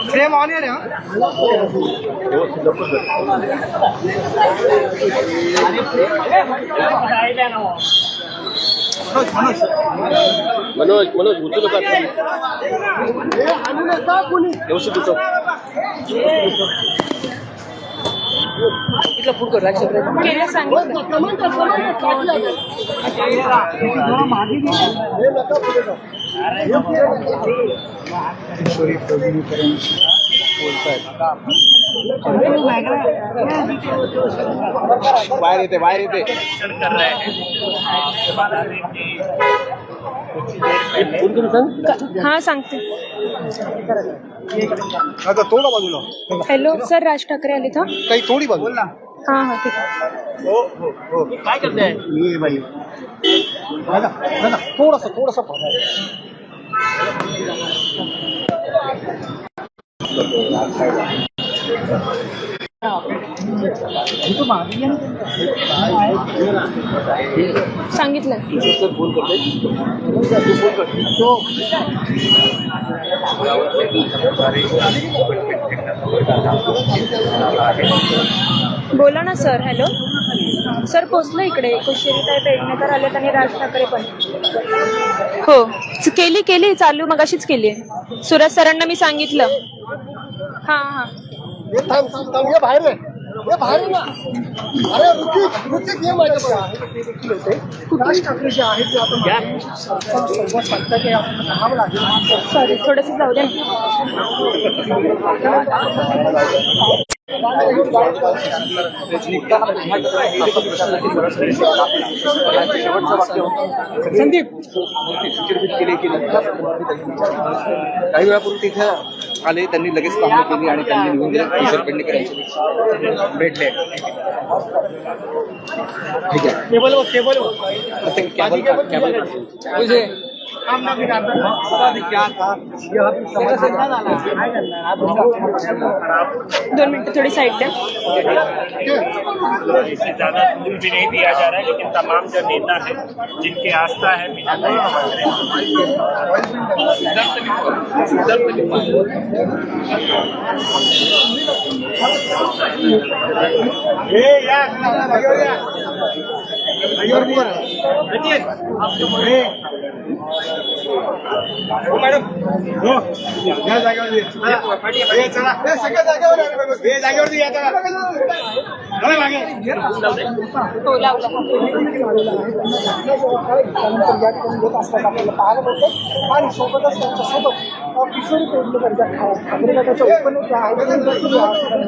frame on आहे रे मनोज मनोज उचलू का व्यवस्थित उचल इथला फूड कर केलं सांगितलं बाहेर येते हाँ सांगते आता थोडा बाजूला हॅलो सर राज ठाकरे आले था काही थोडी बाजूला हाँ हाँ ठीक है हो काय करते ये बाई थोडासा सांगितलं बोला ना सर हॅलो सर पोचलं इकडे कुशेरीताई पेडणेकर आलेत आणि राज ठाकरे पण हो केली चालू मगाशीच केली आहे सुरज सरांना मी सांगितलं हां हां ये बाहेर ना अरे रुचिक ये माझ्याकडे राज ठाकरे जे आहेत ते आपण संवाद साधता की आपण पाहावं लागेल सॉरी थोडंसं जाऊ द्या संदीप काही वेळापूर्वी तिथे आले त्यांनी लगेच पाहणी केली आणि त्यांनी निघून गेले किशोर पेडणेकर यांच्याशी भेटले ठीक आहे दोन मिनट थोड़ी साइड पे इससे ज़्यादा दूर भी नहीं दिया जा रहा है, लेकिन तमाम जो नेता है जिनकी आस्था है मॅडम या जागेवरती चला सगळ्या जागेवरती या मागे हो लावला आणि सोबतच त्यांच्यासोबत किशोरी पेडणेकर ज्या ठाकरे गटाच्या उपनेत्या आहेत